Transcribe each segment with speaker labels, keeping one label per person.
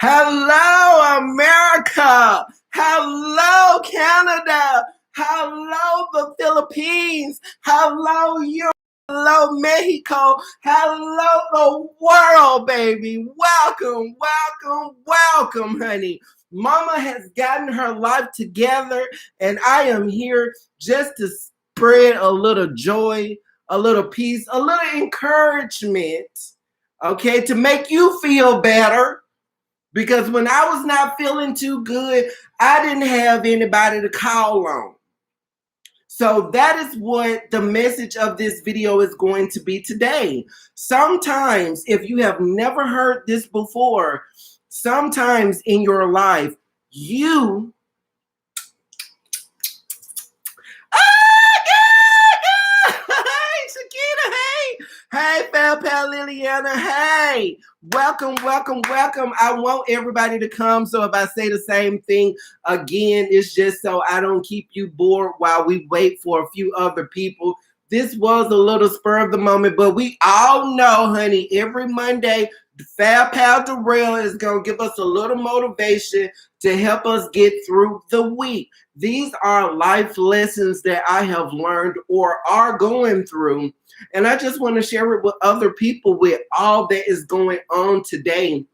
Speaker 1: Hello, America. Hello, Canada. Hello, the Philippines. Hello, Europe. Hello, Mexico. Hello, the world, baby. Welcome, welcome, welcome, honey. Mama has gotten her life together, and I am here just to spread a little joy, a little peace, a little encouragement, okay, to make you feel better. Because when I was not feeling too good, I didn't have anybody to call on. So that is what the message of this video is going to be today. Sometimes, if you have never heard this before, sometimes in your life, you Hey, Pal Liliana. Hey, welcome, welcome, welcome. I want everybody to come. So if I say the same thing again, it's just so I don't keep you bored while we wait for a few other people. This was a little spur of the moment, but we all know, honey, every Monday, Fab Pal Darrell is going to give us a little motivation to help us get through the week. These are life lessons that I have learned or are going through. And I just want to share it with other people with all that is going on today.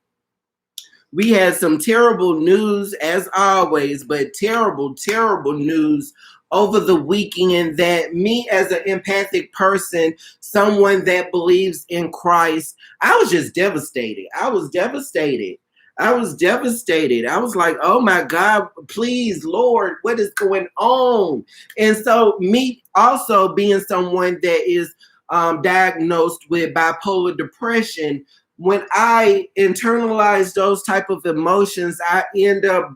Speaker 1: We had some terrible news as always, but terrible, terrible news over the weekend that me as an empathic person, someone that believes in Christ, I was just devastated. I was devastated. I was like, oh my God, please, Lord, what is going on? And so me also being someone that is diagnosed with bipolar depression, when I internalize those type of emotions, I end up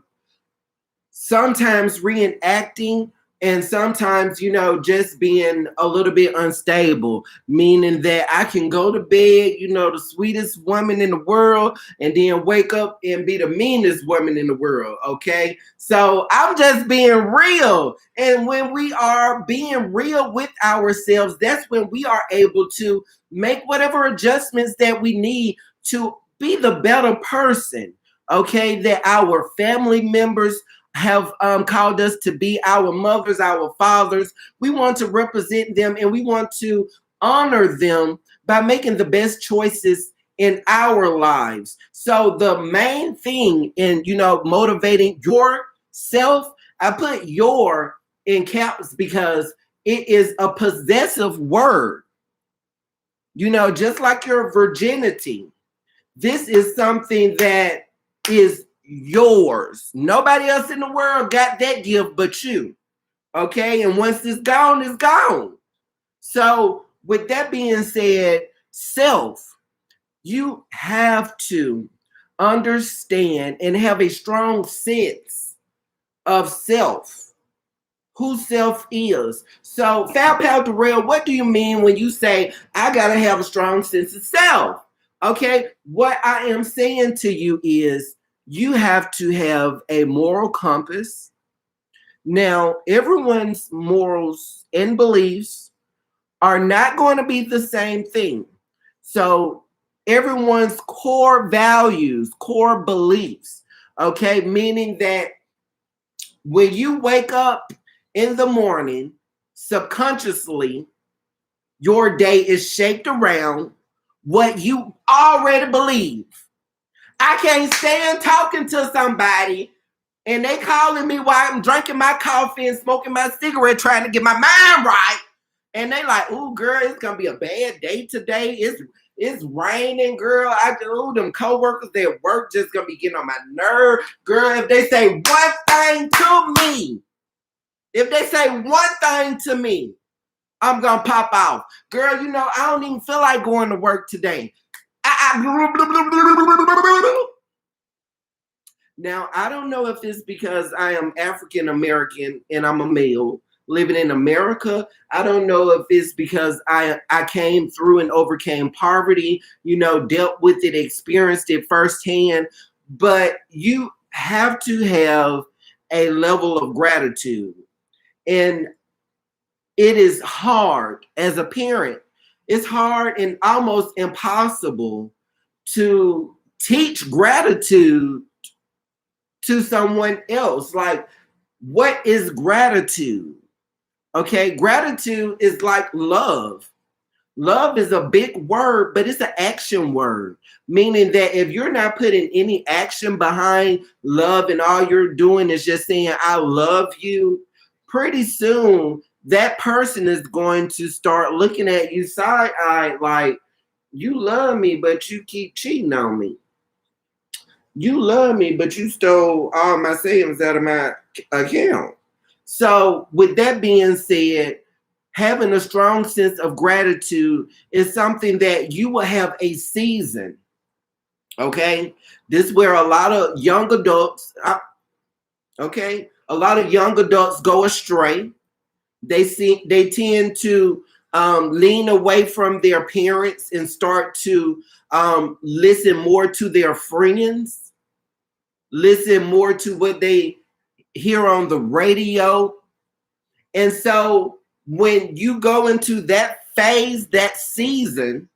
Speaker 1: sometimes reenacting and sometimes, just being a little bit unstable, meaning that I can go to bed, the sweetest woman in the world, and then wake up and be the meanest woman in the world, okay? So I'm just being real. And when we are being real with ourselves, that's when we are able to make whatever adjustments that we need to be the better person, okay, that our family members have called us to be, our mothers, our fathers. We want to represent them and we want to honor them by making the best choices in our lives. So the main thing in, motivating yourself, I put your in caps because it is a possessive word. Just like your virginity, this is something that is yours. Nobody else in the world got that gift but you. Okay? And once it's gone, it's gone. So, with that being said, self, you have to understand and have a strong sense of self, who self is. So, Fab Pal Darrell, what do you mean when you say, I got to have a strong sense of self? Okay? What I am saying to you is, you have to have a moral compass. Now, everyone's morals and beliefs are not going to be the same thing. So, everyone's core values, core beliefs, okay, meaning that when you wake up in the morning, subconsciously, your day is shaped around what you already believe. I can't stand talking to somebody and they calling me while I'm drinking my coffee and smoking my cigarette, trying to get my mind right. And they like, ooh, girl, it's gonna be a bad day today. It's raining, girl. Them coworkers at work just gonna be getting on my nerve. Girl, if they say one thing to me, I'm gonna pop off. Girl, I don't even feel like going to work today. Now, I don't know if it's because I am African American and I'm a male living in America. I don't know if it's because I came through and overcame poverty, dealt with it, experienced it firsthand. But you have to have a level of gratitude. And it is hard as a parent. It's hard and almost impossible to teach gratitude to someone else. Like, what is gratitude? Okay, gratitude is like love. Love is a big word, but it's an action word, meaning that if you're not putting any action behind love and all you're doing is just saying, I love you, pretty soon that person is going to start looking at you side-eyed like, you love me, but you keep cheating on me. You love me, but you stole all my savings out of my account. So, with that being said, having a strong sense of gratitude is something that you will have a season. Okay, this is where a lot of young adults, a lot of young adults go astray. They tend to lean away from their parents and start to listen more to their friends, listen more to what they hear on the radio. And so when you go into that phase, that season,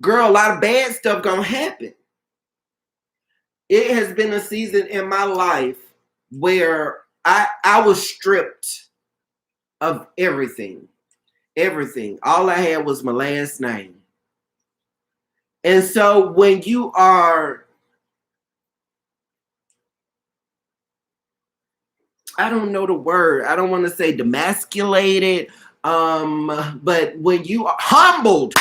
Speaker 1: girl, a lot of bad stuff gonna happen. It has been a season in my life where I was stripped of everything. Everything. All I had was my last name. And so when you are, I don't know the word, I don't want to say demasculated, but when you are humbled,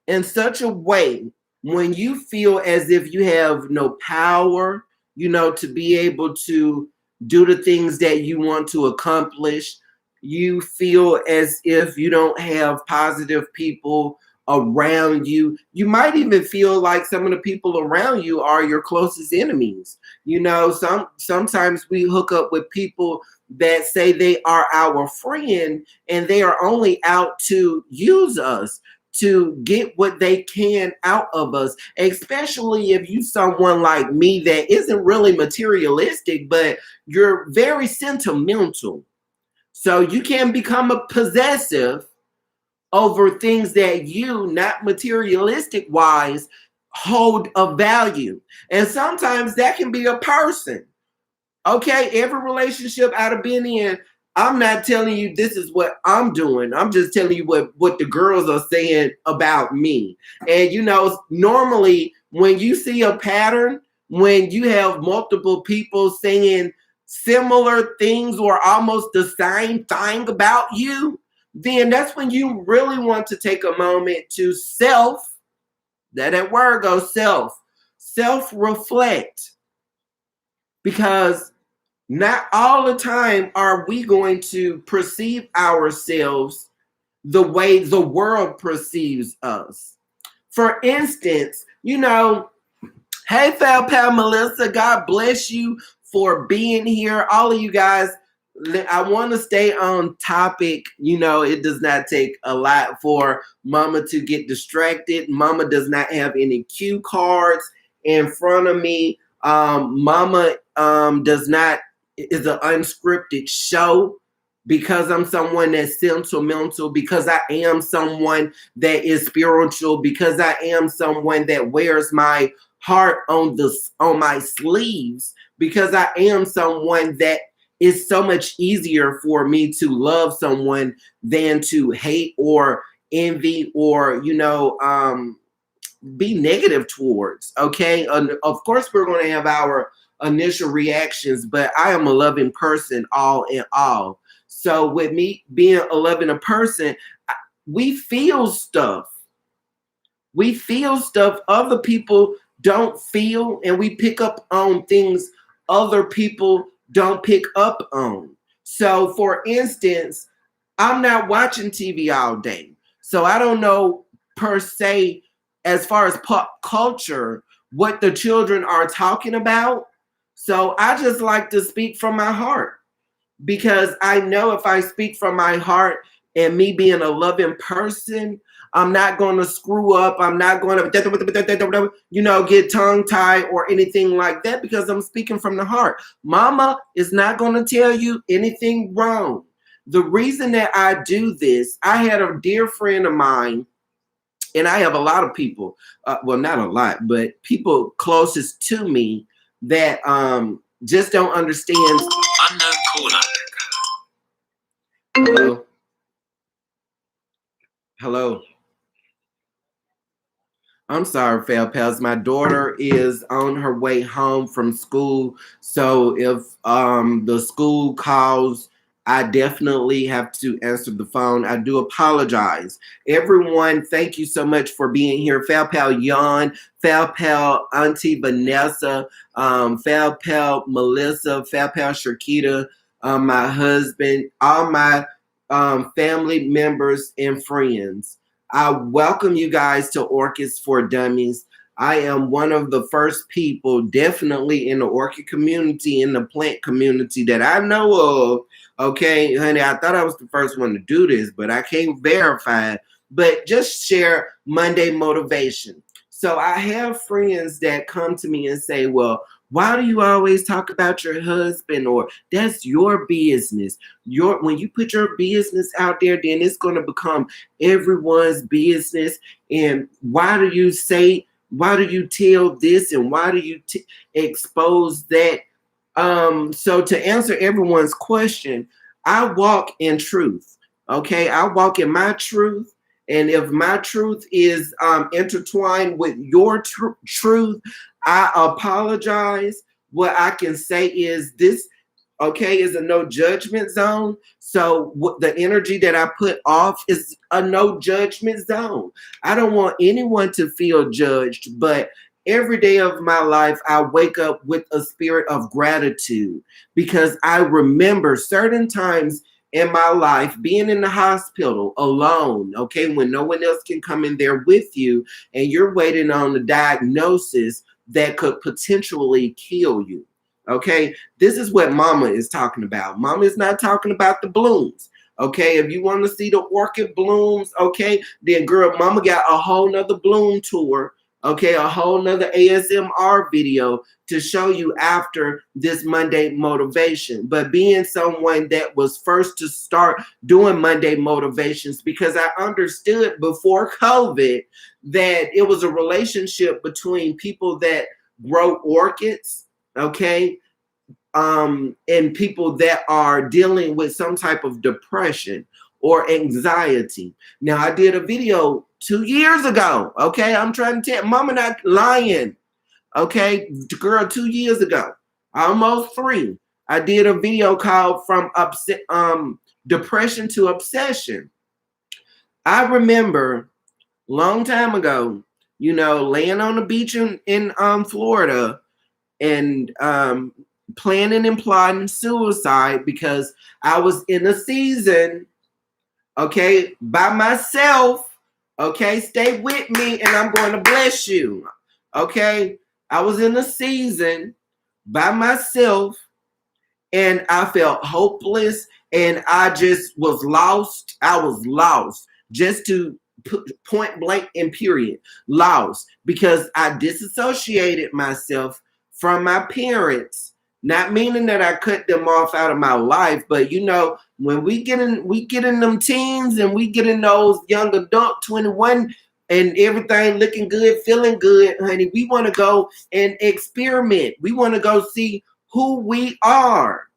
Speaker 1: in such a way, when you feel as if you have no power, to be able to do the things that you want to accomplish, you feel as if you don't have positive people around you. You might even feel like some of the people around you are your closest enemies. Sometimes we hook up with people that say they are our friend and they are only out to use us, to get what they can out of us, especially if you someone like me that isn't really materialistic, but you're very sentimental. So you can become a possessive over things that you, not materialistic wise, hold of value. And sometimes that can be a person. Okay, every relationship I've been in, I'm not telling you this is what I'm doing. I'm just telling you what the girls are saying about me. And normally when you see a pattern, when you have multiple people saying similar things or almost the same thing about you, then that's when you really want to take a moment to that word goes self-reflect. Because not all the time are we going to perceive ourselves the way the world perceives us. For instance, hey, Pal Melissa, God bless you for being here. All of you guys, I want to stay on topic. It does not take a lot for Mama to get distracted. Mama does not have any cue cards in front of me. Mama does not is an unscripted show, because I'm someone that's sentimental, because I am someone that is spiritual, because I am someone that wears my heart on my sleeves, because I am someone that is so much easier for me to love someone than to hate or envy or be negative towards. Okay, of course we're going to have our initial reactions, but I am a loving person all in all. So with me being a loving person, we feel stuff. We feel stuff other people don't feel, and we pick up on things other people don't pick up on. So for instance, I'm not watching TV all day, so I don't know per se, as far as pop culture, what the children are talking about. So I just like to speak from my heart, because I know if I speak from my heart and me being a loving person, I'm not going to screw up. I'm not going to, get tongue tied or anything like that, because I'm speaking from the heart. Mama is not going to tell you anything wrong. The reason that I do this, I had a dear friend of mine And I have a lot of people, well, not a lot, but people closest to me that just don't understand. Unknown caller. Hello. Hello. I'm sorry, Fail Pals. My daughter is on her way home from school. So if the school calls, I definitely have to answer the phone. I do apologize. Everyone, thank you so much for being here. Fail Pal Yon, Fail Pal Auntie Vanessa, Fail Pal Melissa, Fail Pal Shakita, my husband, all my family members and friends. I welcome you guys to Orchids for Dummies. I am one of the first people, definitely in the orchid community, in the plant community that I know of. Okay, honey, I thought I was the first one to do this, but I can't verify it. But just share Monday motivation. So I have friends that come to me and say, well, why do you always talk about your husband? Or that's your business. When you put your business out there, then it's going to become everyone's business. And why do you tell this, and why do you expose that? So to answer everyone's question, I walk in truth. Okay, I walk in my truth. And if my truth is intertwined with your truth, I apologize. What I can say is this, okay, is a no judgment zone. So the energy that I put off is a no judgment zone. I don't want anyone to feel judged, but every day of my life, I wake up with a spirit of gratitude because I remember certain times in my life being in the hospital alone, okay, when no one else can come in there with you and you're waiting on the diagnosis that could potentially kill you. Okay, this is what Mama is talking about. Mama is not talking about the blooms. Okay, if you want to see the orchid blooms, okay, then girl, Mama got a whole nother bloom tour. Okay, a whole nother ASMR video to show you after this Monday motivation. But being someone that was first to start doing Monday motivations, because I understood before COVID that it was a relationship between people that grow orchids, okay, and people that are dealing with some type of depression or anxiety. Now, I did a video 2 years ago. Okay, I'm trying to tell Mama, not lying. Okay, girl, 2 years ago, almost 3. I did a video called From Depression to Obsession. I remember long time ago, laying on the beach in Florida and planning and plotting suicide because I was in a season, okay, by myself. Okay, stay with me and I'm going to bless you. Okay, I was in a season by myself and I felt hopeless and I just was lost. I was lost, just to point blank and period, lost, because I disassociated myself from my parents. Not meaning that I cut them off out of my life, but when we get in them teens and we get in those young adult 21 and everything looking good, feeling good, honey, we want to go and experiment. We want to go see who we are.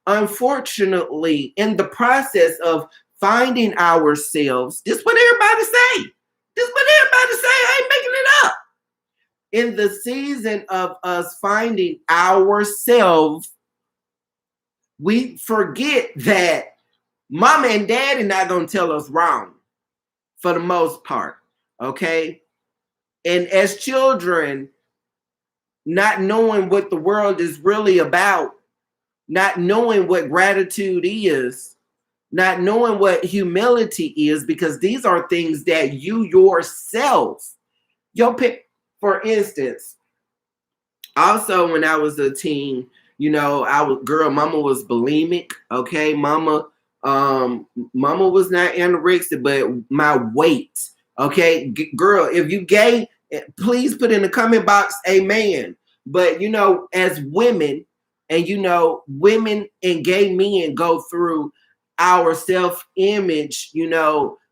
Speaker 1: Unfortunately, in the process of finding ourselves, this is what everybody say. This is what everybody say. I ain't making it up. In the season of us finding ourselves, we forget that Mama and Daddy not going to tell us wrong for the most part, okay? And as children, not knowing what the world is really about, not knowing what gratitude is, not knowing what humility is, because these are things that you yourself, for instance, also when I was a teen, Mama was bulimic. Okay, Mama was not anorexic, but my weight. Okay, girl, if you gay, please put in the comment box, amen. But as women, and women and gay men go through our self-image,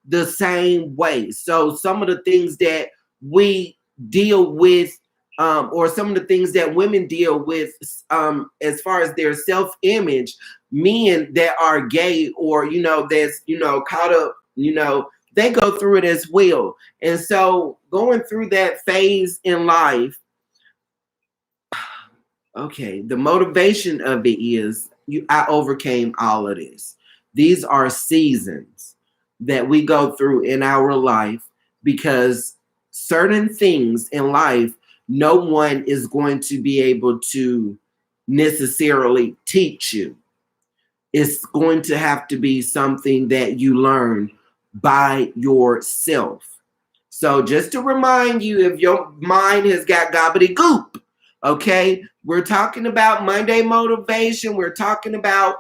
Speaker 1: the same way. So some of the things that we deal with, or some of the things that women deal with, as far as their self-image, men that are gay or that's caught up, they go through it as well. And so going through that phase in life, okay, the motivation of it is I overcame all of this. These are seasons that we go through in our life because certain things in life, no one is going to be able to necessarily teach you. It's going to have to be something that you learn by yourself. So just to remind you, if your mind has got gobbledygook, okay, we're talking about Monday motivation. We're talking about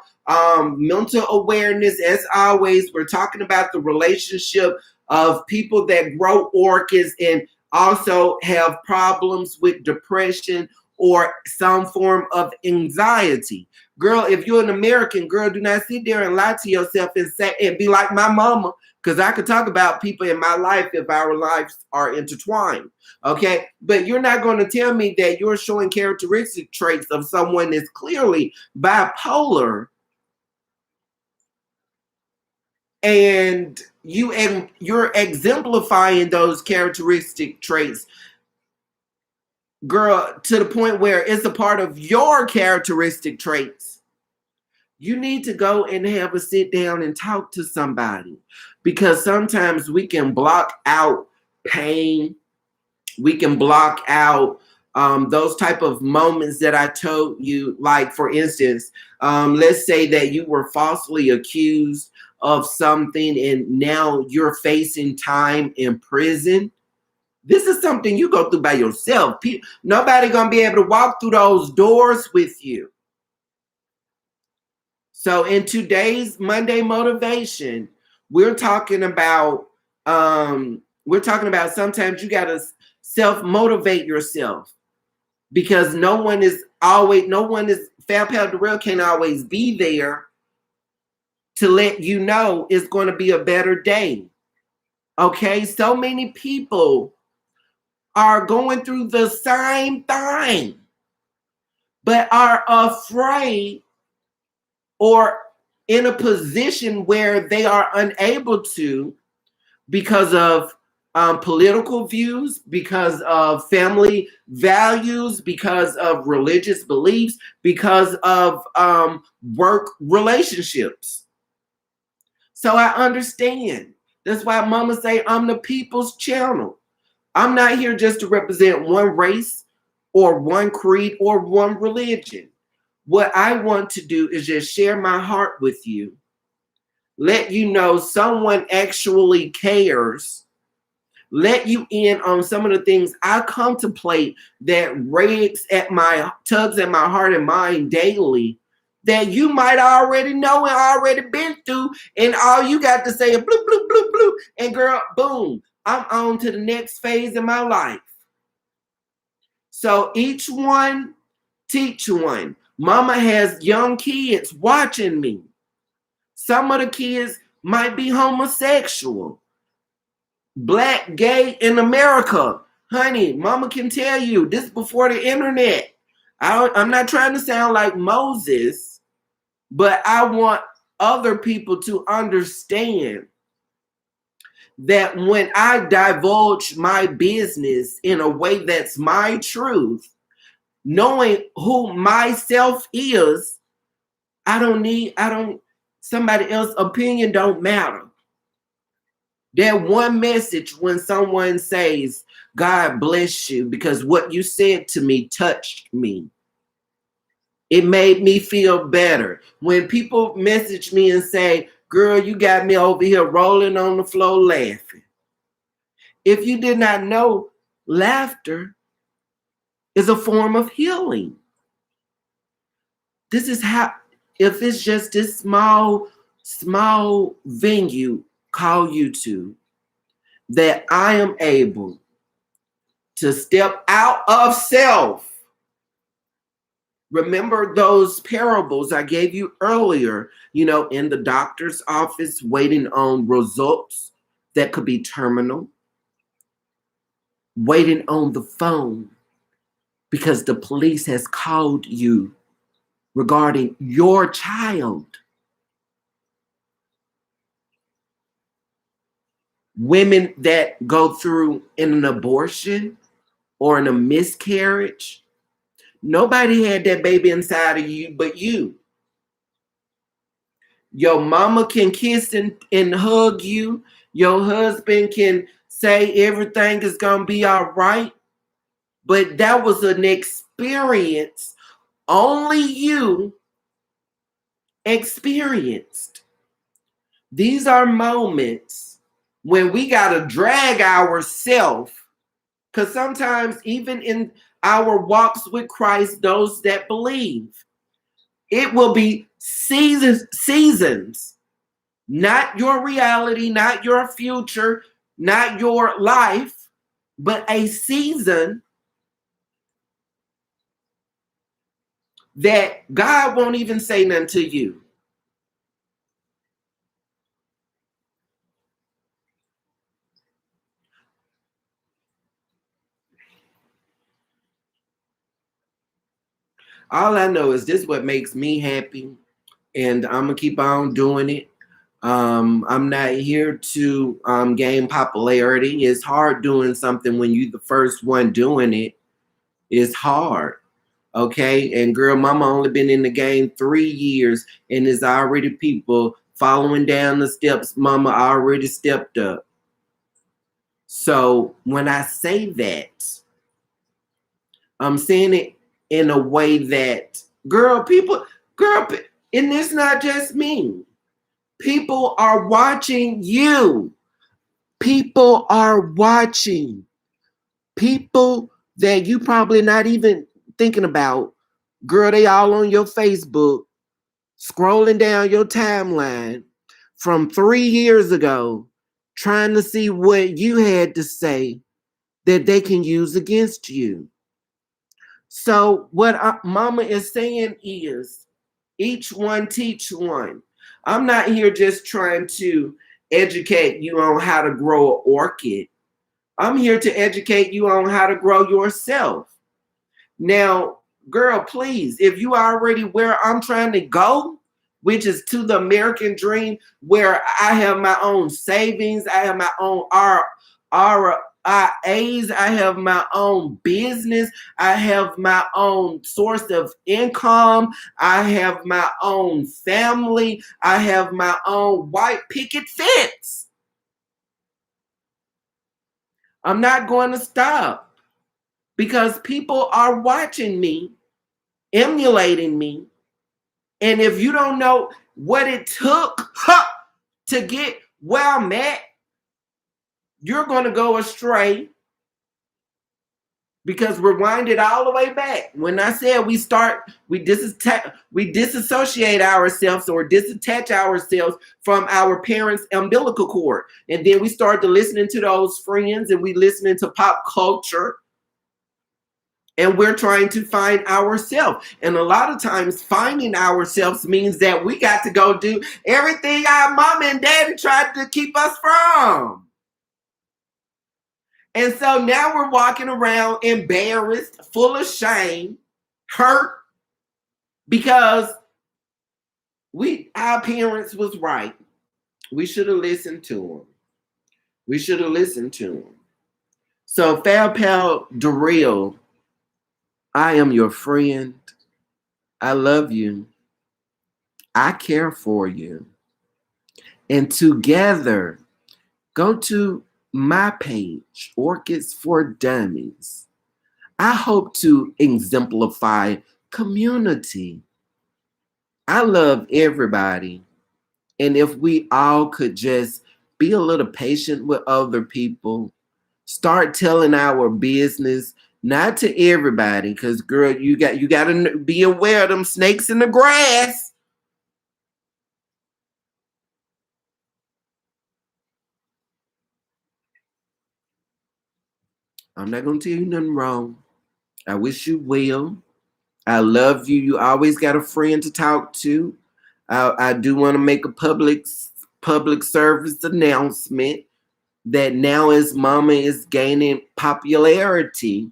Speaker 1: mental awareness. As always, we're talking about the relationship of people that grow orchids and also have problems with depression or some form of anxiety. Girl, if you're an American girl, do not sit there and lie to yourself and say and be like my mama, because I could talk about people in my life if our lives are intertwined. Okay, but you're not going to tell me that you're showing characteristic traits of someone that's clearly bipolar and you're exemplifying those characteristic traits, girl, to the point where it's a part of your characteristic traits. You need to go and have a sit down and talk to somebody, because sometimes we can block out pain. We can block out those type of moments that I told you. Like, for instance, let's say that you were falsely accused of something and now you're facing time in prison. This is something you go through by yourself. Nobody gonna be able to walk through those doors with you. So in today's Monday motivation, we're talking about sometimes you gotta self-motivate yourself, because no one is Fab Pal Darrell can't always be there to let you know it's going to be a better day. Okay, so many people are going through the same thing, but are afraid or in a position where they are unable to, because of political views, because of family values, because of religious beliefs, because of work relationships. So I understand. That's why mama say I'm the people's channel. I'm not here just to represent one race or one creed or one religion. What I want to do is just share my heart with you. Let you know someone actually cares. Let you in on some of the things I contemplate that tugs at my heart and mind daily, that you might already know and already been through, and all you got to say is bloop, bloop, bloop, bloop, and girl, boom, I'm on to the next phase of my life. So each one, teach one. Mama has young kids watching me. Some of the kids might be homosexual, Black, gay in America. Honey, mama can tell you this before the internet. I'm not trying to sound like Moses, but I want other people to understand that when I divulge my business in a way that's my truth, knowing who myself is, somebody else's opinion don't matter. That one message when someone says, God bless you, because what you said to me touched me. It made me feel better. When people message me and say, girl, you got me over here rolling on the floor laughing. If you did not know, laughter is a form of healing. This is how, if it's just this small venue called YouTube, that I am able to step out of self. Remember those parables I gave you earlier, in the doctor's office waiting on results. that could be terminal, waiting on the phone because the police has called you regarding your child. Women that go through an abortion or in a miscarriage, nobody had that baby inside of you but you. Your mama can kiss and hug you. Your husband can say everything is going to be all right. But that was an experience only you experienced. These are moments when we got to drag ourselves, because sometimes even in our walks with Christ, those that believe, it will be seasons, not your reality, not your future, not your life, but a season that God won't even say nothing to you. All I know is this is what makes me happy, and I'm gonna keep on doing it. I'm not here to gain popularity. It's hard doing something when you the first one doing it. It's hard. Okay. And girl, mama only been in the game 3 years, and there's already people following down the steps. Mama already stepped up. So when I say that, I'm saying it in a way that, girl, and it's not just me. People are watching you. People are watching. People that you probably not even thinking about. Girl, they all on your Facebook, scrolling down your timeline from 3 years ago, trying to see what you had to say that they can use against you. So what mama is saying is, each one teach one. I'm not here just trying to educate you on how to grow an orchid. I'm here to educate you on how to grow yourself. Now, girl, please, if you are already where I'm trying to go, which is to the American dream, where I have my own savings, I have my own RIAs, I have my own business, I have my own source of income, I have my own family, I have my own white picket fence. I'm not going to stop because people are watching me, emulating me. And if you don't know what it took to get where I'm at, you're going to go astray, because rewind it all the way back. When I said we disassociate ourselves or disattach ourselves from our parents' umbilical cord. And then we start to listening to those friends, and we listening to pop culture. And we're trying to find ourselves. And a lot of times finding ourselves means that we got to go do everything our mom and daddy tried to keep us from. And so now we're walking around embarrassed, full of shame, hurt, because our parents was right. We should have listened to them. We should have listened to them. So Fab Pal Darrell, I am your friend. I love you. I care for you. And together, go to my page, Orchids for Dummies. I hope to exemplify community. I love everybody. And if we all could just be a little patient with other people, start telling our business, not to everybody, because girl, you got to be aware of them snakes in the grass. I'm not going to tell you nothing wrong. I wish you well. I love you. You always got a friend to talk to. I do want to make a public service announcement. that now as mama is gaining popularity,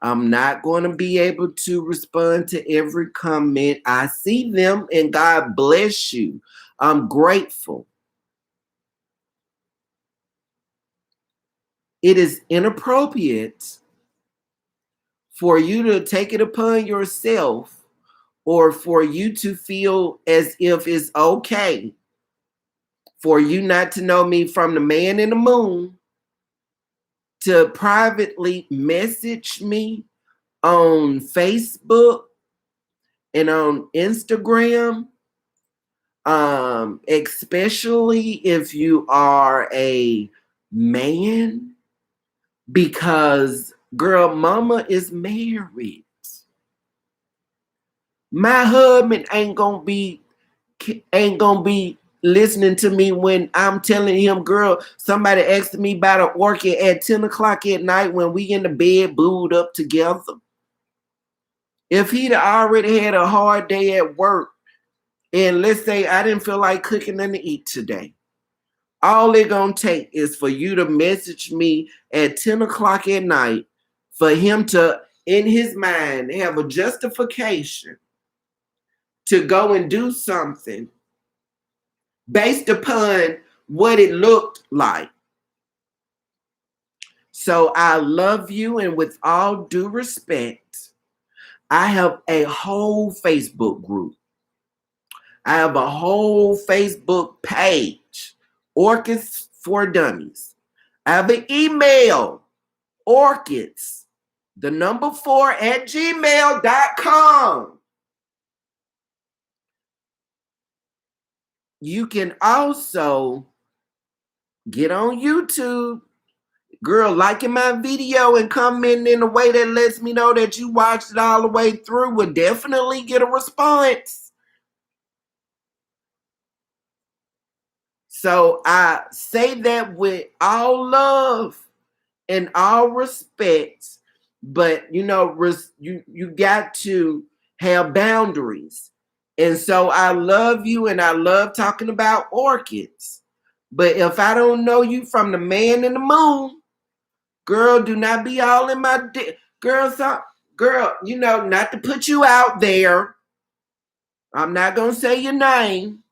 Speaker 1: I'm not going to be able to respond to every comment. I see them and God bless you. I'm grateful. It is inappropriate for you to take it upon yourself or for you to feel as if it's okay for you not to know me from the man in the moon to privately message me on Facebook and on Instagram, especially if you are a man, because girl, mama is married. My husband ain't gonna be listening to me when I'm telling him, girl, somebody asked me about an orchid at 10 o'clock at night when we in the bed booed up together. If he'd already had a hard day at work, and let's say I didn't feel like cooking nothing to eat today, all it gonna take is for you to message me at 10 o'clock at night for him to, in his mind, have a justification to go and do something based upon what it looked like. So I love you, and with all due respect, I have a whole Facebook group. I have a whole Facebook page, Orchids for Dummies. I have an email, Orchids, the number 4 at gmail.com. You can also get on YouTube. Girl, liking my video and commenting in a way that lets me know that you watched it all the way through will definitely get a response. So I say that with all love and all respect, but you know, you got to have boundaries. And so I love you and I love talking about orchids. But if I don't know you from the man in the moon, girl, do not be all in my girl. Girl, you know, not to put you out there. I'm not gonna say your name,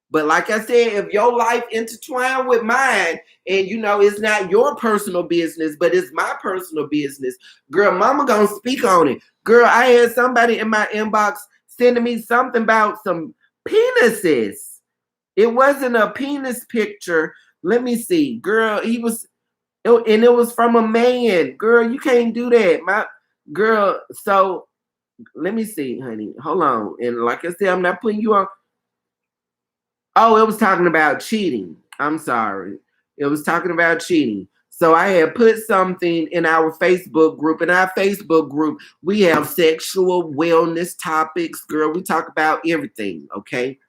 Speaker 1: but like I said, if your life intertwined with mine, and you know it's not your personal business, but it's my personal business, girl, mama gonna speak on it. Girl, I had somebody in my inbox sending me something about some penises. It wasn't a penis picture. Let me see, girl. And it was from a man. Girl, you can't do that. My girl, so let me see, honey. Hold on. And like I said, I'm not putting you on. Oh, it was talking about cheating. I'm sorry. It was talking about cheating. So I had put something in our Facebook group. In our Facebook group, we have sexual wellness topics. Girl, we talk about everything, okay?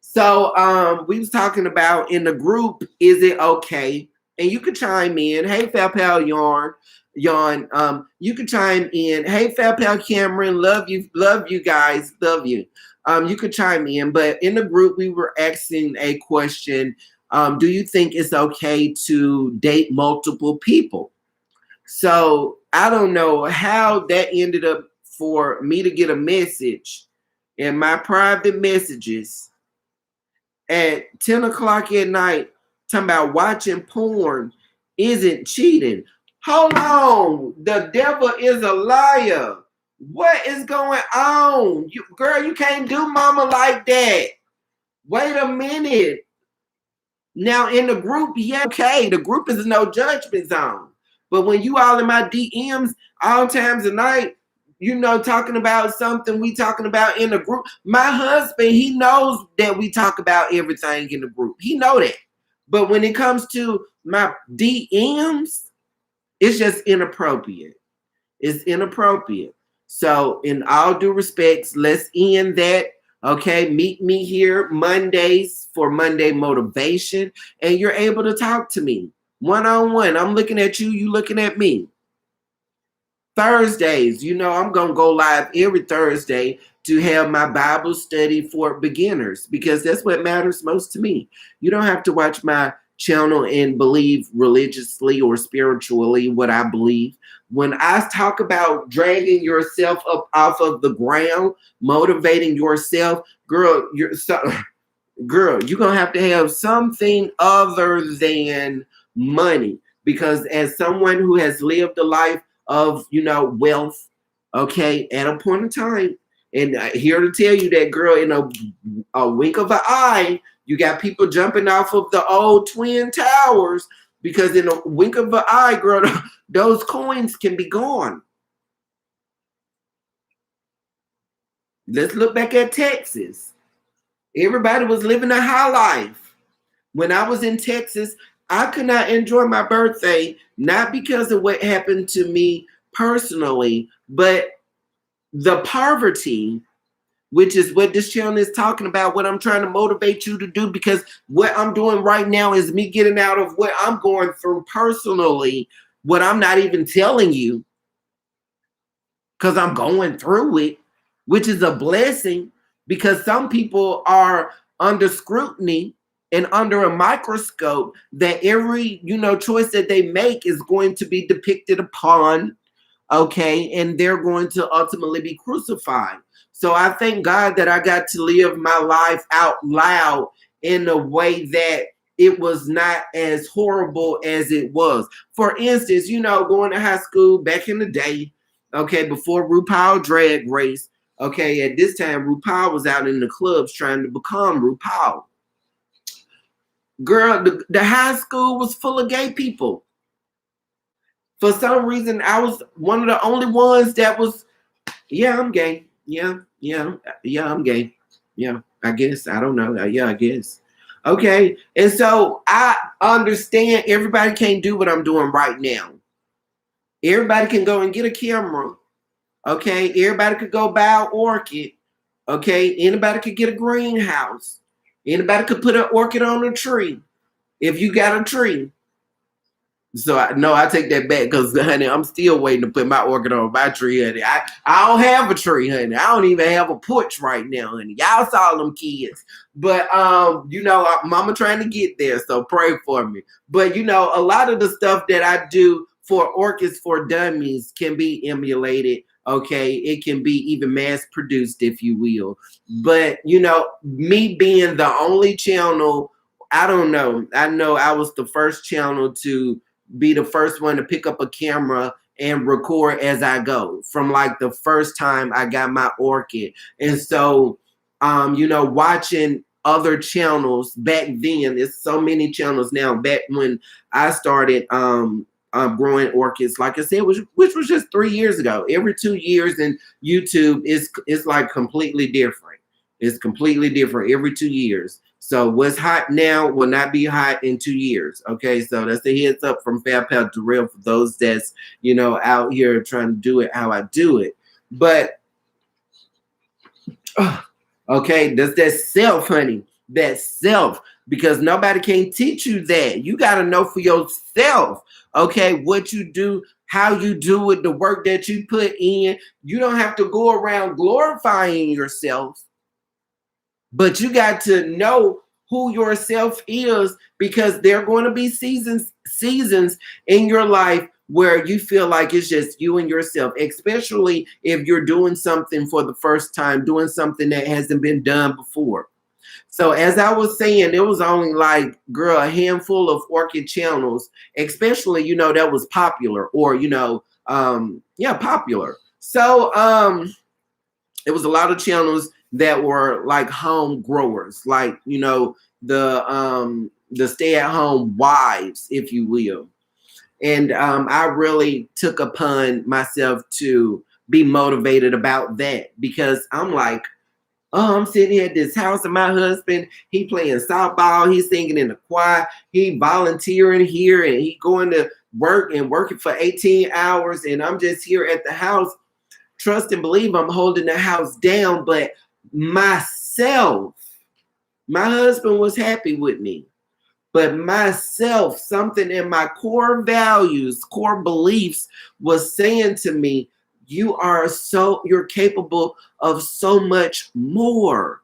Speaker 1: So we was talking about in the group, is it okay? And you could chime in. Hey, Fat Pal Yarn. You could chime in. Hey, Fat Pal Cameron, love you guys, love you. You could chime in, but in the group we were asking a question. Do you think it's okay to date multiple people? So I don't know how that ended up for me to get a message in my private messages at 10 o'clock at night talking about watching porn isn't cheating. Hold on. The devil is a liar. What is going on? Girl, you can't do mama like that. Wait a minute. Now in the group, yeah, okay. The group is no judgment zone. But when you all in my DMs all times of night, you know, talking about something we talking about in the group. My husband, he knows that we talk about everything in the group. He know that. But when it comes to my DMs, it's just inappropriate. It's inappropriate. So in all due respects, let's end that. Okay, meet me here Mondays for Monday motivation, and you're able to talk to me one-on-one. I'm looking at you, you looking at me. Thursdays, you know, I'm going to go live every Thursday to have my Bible study for beginners because that's what matters most to me. You don't have to watch my channel and believe religiously or spiritually what I believe. When I talk about dragging yourself up off of the ground, motivating yourself, girl, you're gonna have something other than money. Because as someone who has lived a life of wealth, okay, at a point in time, and here to tell you that, girl, in a wink of an eye, you got people jumping off of the old twin towers, because in a wink of an eye, girl, those coins can be gone. Let's look back at Texas. Everybody was living a high life. When I was in Texas, I could not enjoy my birthday, not because of what happened to me personally, but the poverty, which is what this channel is talking about, what I'm trying to motivate you to do, because what I'm doing right now is me getting out of what I'm going through personally, what I'm not even telling you, because I'm going through it, which is a blessing, because some people are under scrutiny and under a microscope, that every choice that they make is going to be depicted upon, okay, and they're going to ultimately be crucified. So I thank God that I got to live my life out loud in a way that it was not as horrible as it was. For instance, going to high school back in the day, okay, before RuPaul Drag Race, okay, at this time, RuPaul was out in the clubs trying to become RuPaul. Girl, the high school was full of gay people. For some reason, I was one of the only ones that was, yeah, I'm gay. Yeah, I'm gay. Yeah, I guess. I don't know. Yeah, I guess. Okay. And so I understand everybody can't do what I'm doing right now. Everybody can go and get a camera. Okay. Everybody could go buy an orchid. Okay. Anybody could get a greenhouse. Anybody could put an orchid on a tree. If you got a tree. So I take that back, because honey, I'm still waiting to put my orchid on my tree, honey. I don't have a tree, honey. I don't even have a porch right now, honey. Y'all saw them kids. But mama trying to get there, so pray for me. But a lot of the stuff that I do for Orchids for Dummies can be emulated. Okay, it can be even mass produced, if you will. But me being the only channel, I don't know. I know I was the first channel to be the first one to pick up a camera and record as I go, from like the first time I got my orchid. And so, watching other channels back then, there's so many channels now. Back when I started growing orchids, like I said, which was just 3 years ago. Every 2 years, and YouTube is like completely different. It's completely different every 2 years. So what's hot now will not be hot in 2 years. Okay, so that's a heads up from Fab Pal Darrell for those that's out here trying to do it how I do it. But okay, that's that self, honey. That self, because nobody can teach you that. You got to know for yourself. Okay, what you do, how you do it, the work that you put in. You don't have to go around glorifying yourself. But you got to know who yourself is, because there are going to be seasons in your life where you feel like it's just you and yourself, especially if you're doing something for the first time, doing something that hasn't been done before. So as I was saying, there was only like, girl, a handful of orchid channels, especially, that was popular, or, popular. So it was a lot of channels that were like home growers, like the stay-at-home wives, if you will. And I really took upon myself to be motivated about that, because I'm like, oh, I'm sitting here at this house, and my husband, he playing softball, he's singing in the choir, he volunteering here, and he going to work and working for 18 hours, and I'm just here at the house. Trust and believe I'm holding the house down, but myself, my husband was happy with me, but myself, something in my core values, core beliefs was saying to me, you're capable of so much more.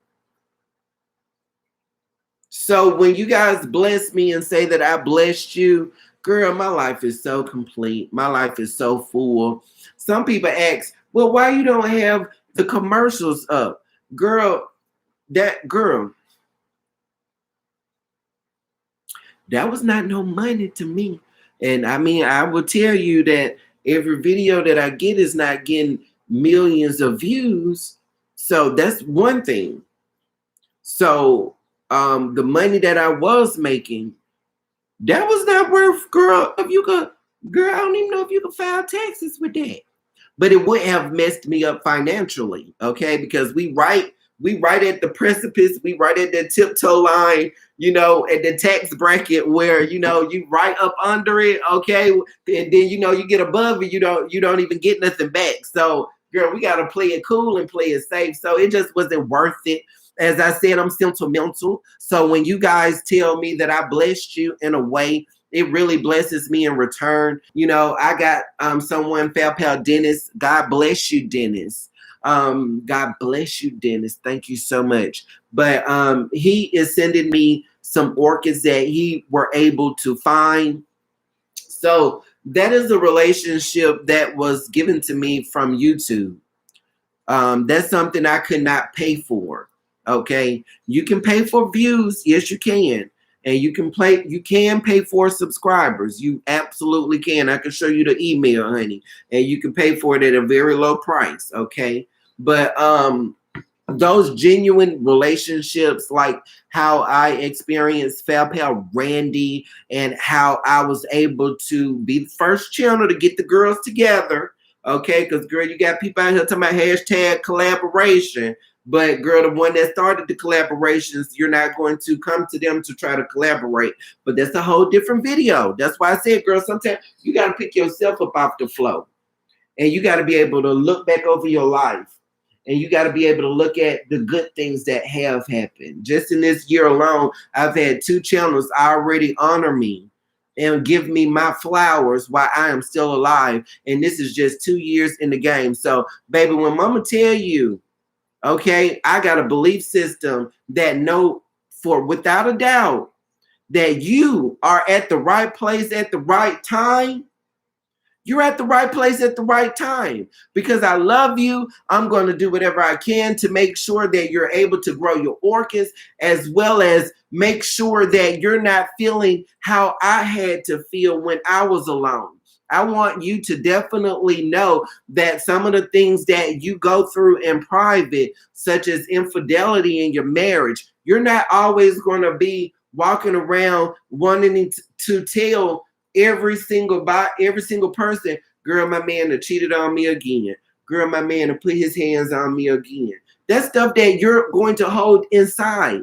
Speaker 1: So when you guys bless me and say that I blessed you, girl, my life is so complete. My life is so full. Some people ask, well, why you don't have the commercials up? Girl, girl, that was not no money to me. And I mean, I will tell you that every video that I get is not getting millions of views. So that's one thing. So the money that I was making, that was not worth, girl. If you could, girl, I don't even know if you could file taxes with that. But it would have messed me up financially, okay? Because we right at the precipice, we right at the tiptoe line, at the tax bracket where you right up under it, okay? And then you get above it, you don't even get nothing back. So, girl, we gotta play it cool and play it safe. So it just wasn't worth it. As I said, I'm sentimental. So when you guys tell me that I blessed you in a way, it really blesses me in return. I got someone, Fal Pal Dennis. God bless you, Dennis. God bless you, Dennis. Thank you so much. But he is sending me some orchids that he were able to find. So that is a relationship that was given to me from YouTube. That's something I could not pay for. Okay, you can pay for views, yes, you can, and You can pay for subscribers. You absolutely can. I can show you the email, honey, and you can pay for it at a very low price. Okay, but those genuine relationships, like how I experienced Fal Pal Randy, and how I was able to be the first channel to get the girls together. Okay, because girl, you got people out here talking about hashtag collaboration. But girl, the one that started the collaborations, you're not going to come to them to try to collaborate. But that's a whole different video. That's why I said, girl, sometimes you got to pick yourself up off the flow. And you got to be able to look back over your life. And you got to be able to look at the good things that have happened. Just in this year alone, I've had 2 channels already honor me and give me my flowers while I am still alive. And this is just 2 years in the game. So, baby, when mama tell you, okay, I got a belief system that know for without a doubt that you are at the right place at the right time. You're at the right place at the right time. Because I love you, I'm going to do whatever I can to make sure that you're able to grow your orchids, as well as make sure that you're not feeling how I had to feel when I was alone. I want you to definitely know that some of the things that you go through in private, such as infidelity in your marriage, you're not always going to be walking around wanting to tell every single person, girl, my man that cheated on me again. Girl, my man to put his hands on me again. That's stuff that you're going to hold inside.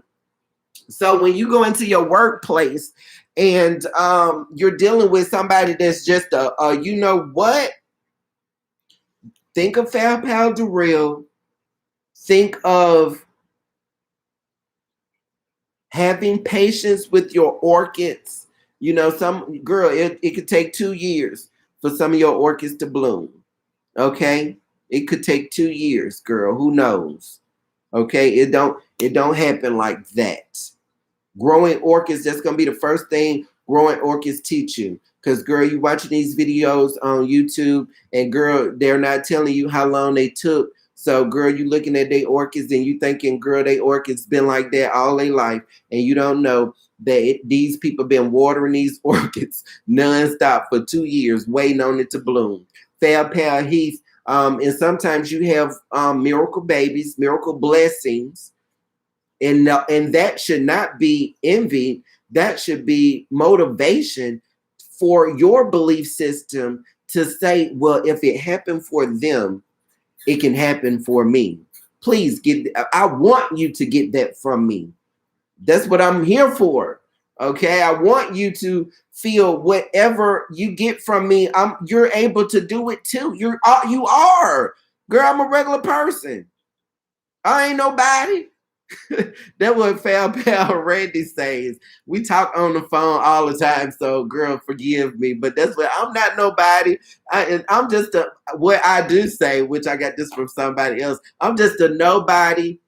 Speaker 1: So when you go into your workplace and you're dealing with somebody that's just you know what? Think of Fal Pal Durrell. Think of having patience with your orchids. Some girl, it could take 2 years for some of your orchids to bloom. Okay? It could take 2 years, girl. Who knows? Okay? It don't happen like that. Growing orchids, that's gonna be the first thing growing orchids teach you. Because girl, you watching these videos on YouTube, and girl, they're not telling you how long they took. So girl, you looking at their orchids and you thinking, girl, they orchids been like that all their life, and you don't know that these people been watering these orchids nonstop for 2 years, waiting on it to bloom. Fal Pal Heath, and sometimes you have miracle babies, miracle blessings, and that should not be envy. That should be motivation for your belief system to say, well, if it happened for them, it can happen for me. Please I want you to get that from me. That's what I'm here for. Okay, I want you to feel whatever you get from me. You're able to do it too. You are, girl. I'm a regular person. I ain't nobody. That what Fal Pal Randy says. We talk on the phone all the time, so girl, forgive me. But that's what I'm not nobody. I'm just what I do say, which I got this from somebody else. I'm just a nobody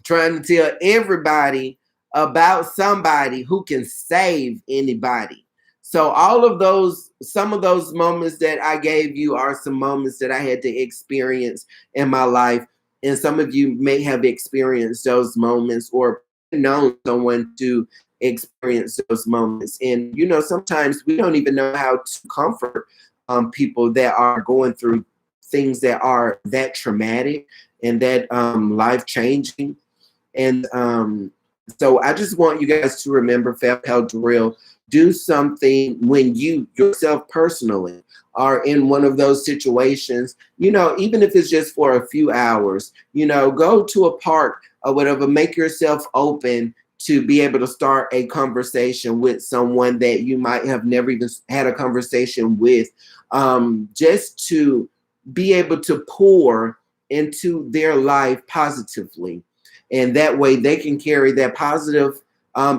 Speaker 1: trying to tell everybody about somebody who can save anybody. So all of those, some of those moments that I gave you are some moments that I had to experience in my life. And some of you may have experienced those moments or known someone to experience those moments. And, you know, sometimes we don't even know how to comfort people that are going through things that are that traumatic and that life changing. And so I just want you guys to remember, Fel Drill, do something when you yourself personally are in one of those situations, you know, even if it's just for a few hours, you know, go to a park or whatever, make yourself open to be able to start a conversation with someone that you might have never even had a conversation with, just to be able to pour into their life positively. And that way they can carry that positive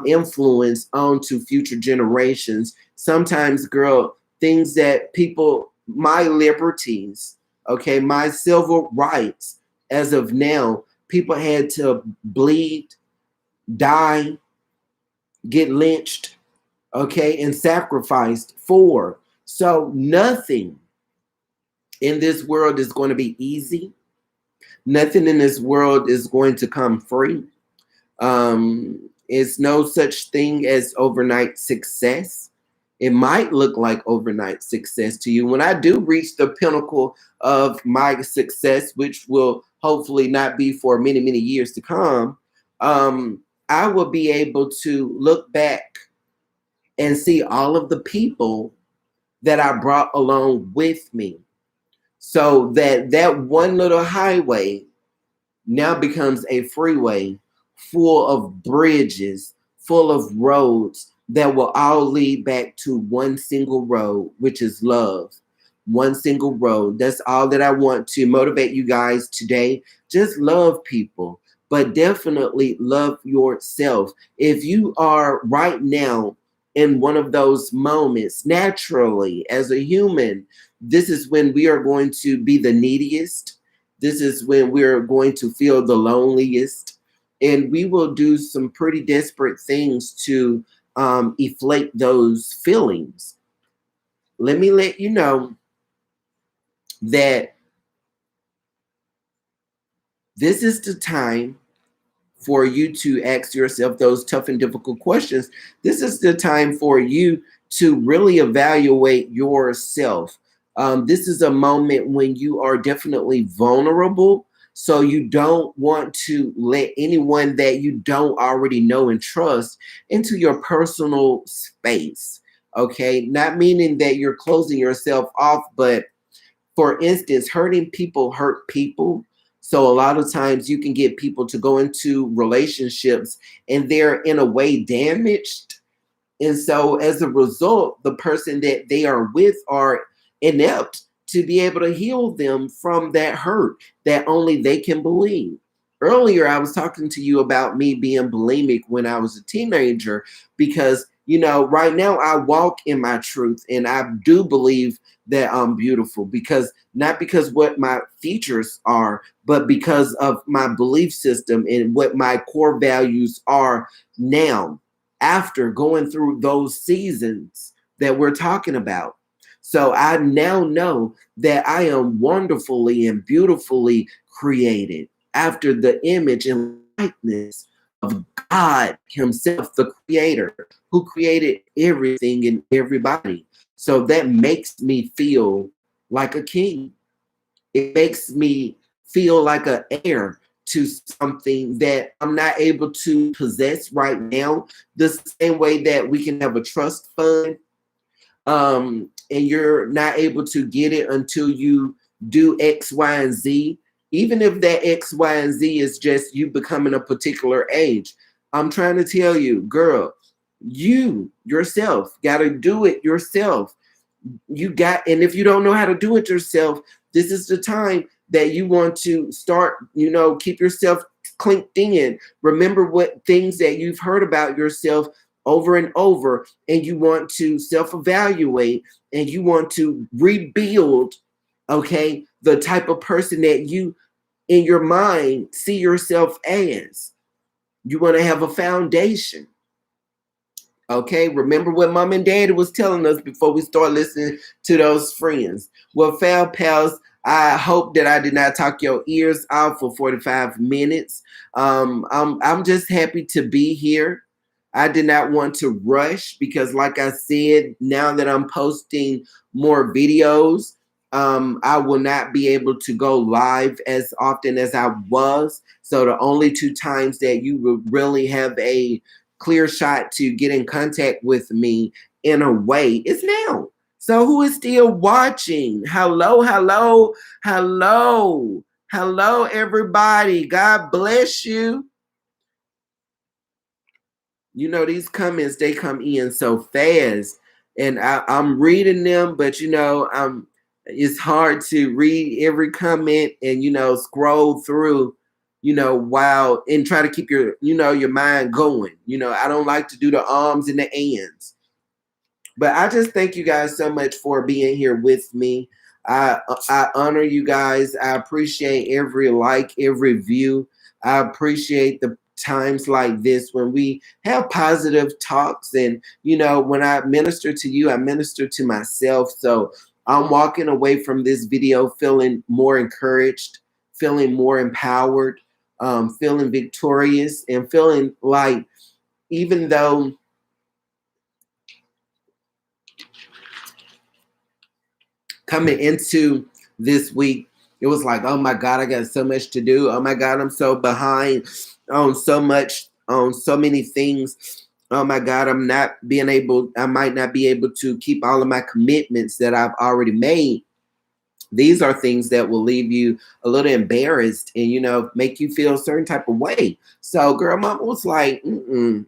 Speaker 1: influence onto future generations. Sometimes, girl, things that people, my liberties, okay, my civil rights, as of now, people had to bleed, die, get lynched, okay, and sacrificed for. So nothing in this world is going to be easy. Nothing in this world is going to come free. It's no such thing as overnight success. It might look like overnight success to you. When I do reach the pinnacle of my success, which will hopefully not be for many, many years to come, I will be able to look back and see all of the people that I brought along with me. So that one little highway now becomes a freeway full of bridges, full of roads that will all lead back to one single road, which is love. One single road. That's all that I want to motivate you guys today. Just love people, but definitely love yourself. If you are right now in one of those moments, naturally, as a human, this is when we are going to be the neediest. This is when we're going to feel the loneliest. And we will do some pretty desperate things to inflate those feelings. Let me let you know that this is the time for you to ask yourself those tough and difficult questions. This is the time for you to really evaluate yourself. This is a moment when you are definitely vulnerable. So you don't want to let anyone that you don't already know and trust into your personal space. Okay. Not meaning that you're closing yourself off, but for instance, hurting people hurt people. So a lot of times you can get people to go into relationships and they're in a way damaged. And so as a result, the person that they are with are inept to be able to heal them from that hurt that only they can believe. Earlier, I was talking to you about me being bulimic when I was a teenager because, you know, right now I walk in my truth and I do believe that I'm beautiful because not because what my features are, but because of my belief system and what my core values are now after going through those seasons that we're talking about. So I now know that I am wonderfully and beautifully created after the image and likeness of God Himself, the Creator, who created everything and everybody. So that makes me feel like a king. It makes me feel like an heir to something that I'm not able to possess right now. The same way that we can have a trust fund, and you're not able to get it until you do X, Y, and Z. Even if that X, Y, and Z is just you becoming a particular age. I'm trying to tell you, girl, you yourself got to do it yourself. And if you don't know how to do it yourself, this is the time that you want to start, keep yourself clinked in. Remember what things that you've heard about yourself over and over, and you want to self-evaluate and you want to rebuild, okay, the type of person that you in your mind see yourself as. You want to have a foundation. Okay, remember what mom and daddy was telling us before we start listening to those friends. Well, fam pals, I hope that I did not talk your ears out for 45 minutes. I'm just happy to be here. I did not want to rush because, like I said, now that I'm posting more videos, I will not be able to go live as often as I was. So the only two times that you would really have a clear shot to get in contact with me in a way is now. So who is still watching? Hello, hello, hello, hello, everybody. God bless you. You know, these comments, they come in so fast. And I'm reading them, but it's hard to read every comment and scroll through, while and try to keep your mind going. I don't like to do the arms and the ands. But I just thank you guys so much for being here with me. I honor you guys. I appreciate every like, every view. I appreciate the times like this when we have positive talks. And when I minister to you, I minister to myself. So I'm walking away from this video feeling more encouraged, feeling more empowered, feeling victorious, and feeling like even though coming into this week, it was like, oh my God, I got so much to do. Oh my God, I'm so behind on so much, on so many things. Oh my God, I might not be able to keep all of my commitments that I've already made. These are things that will leave you a little embarrassed and make you feel a certain type of way. So girl, mama was like, I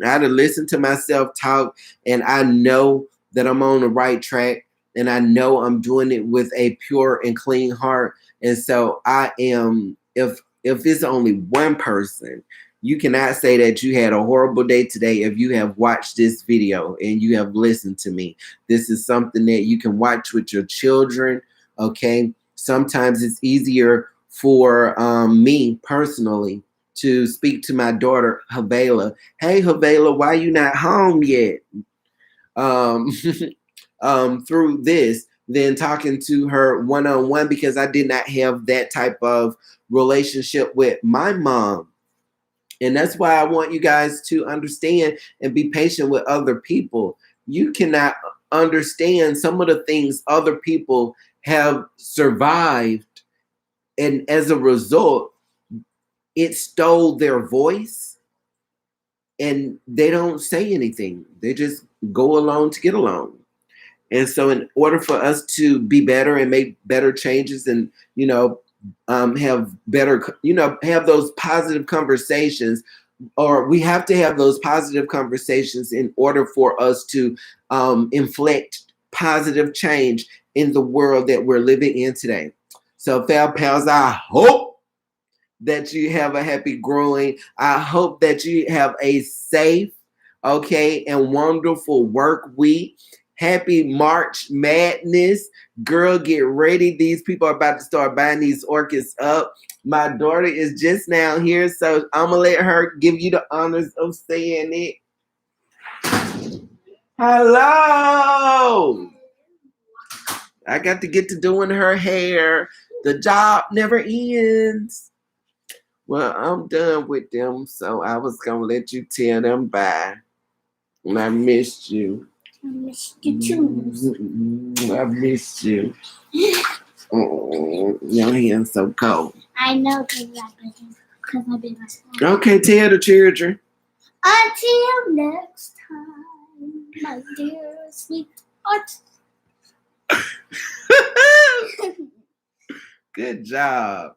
Speaker 1: had to listen to myself talk, and I know that I'm on the right track, and I know I'm doing it with a pure and clean heart. And so I am, if it's only one person, you cannot say that you had a horrible day today if you have watched this video and you have listened to me. This is something that you can watch with your children. Okay, sometimes it's easier for me personally to speak to my daughter Havela. Hey Havela, why you not home yet? Um, through this than talking to her one-on-one, because I did not have that type of relationship with my mom. And that's why I want you guys to understand and be patient with other people. You cannot understand some of the things other people have survived, and as a result, it stole their voice, and they don't say anything. They just go along to get along. And so in order for us to be better and make better changes and, have better, have those positive conversations, or we have to have those positive conversations in order for us to inflect positive change in the world that we're living in today. So, Fab Pals, I hope that you have a happy growing. I hope that you have a safe, okay, and wonderful work week. Happy March Madness. Girl, get ready. These people are about to start buying these orchids up. My daughter is just now here, so I'm going to let her give you the honors of saying it. Hello. I got to get to doing her hair. The job never ends. Well, I'm done with them, so I was going to let you tell them bye. And I missed you.
Speaker 2: I missed you too.
Speaker 1: I missed you. Oh, your hand's so cold.
Speaker 2: I know because I've been my
Speaker 1: Okay, tell the children.
Speaker 2: Until next time, my dear sweetheart.
Speaker 1: Good job.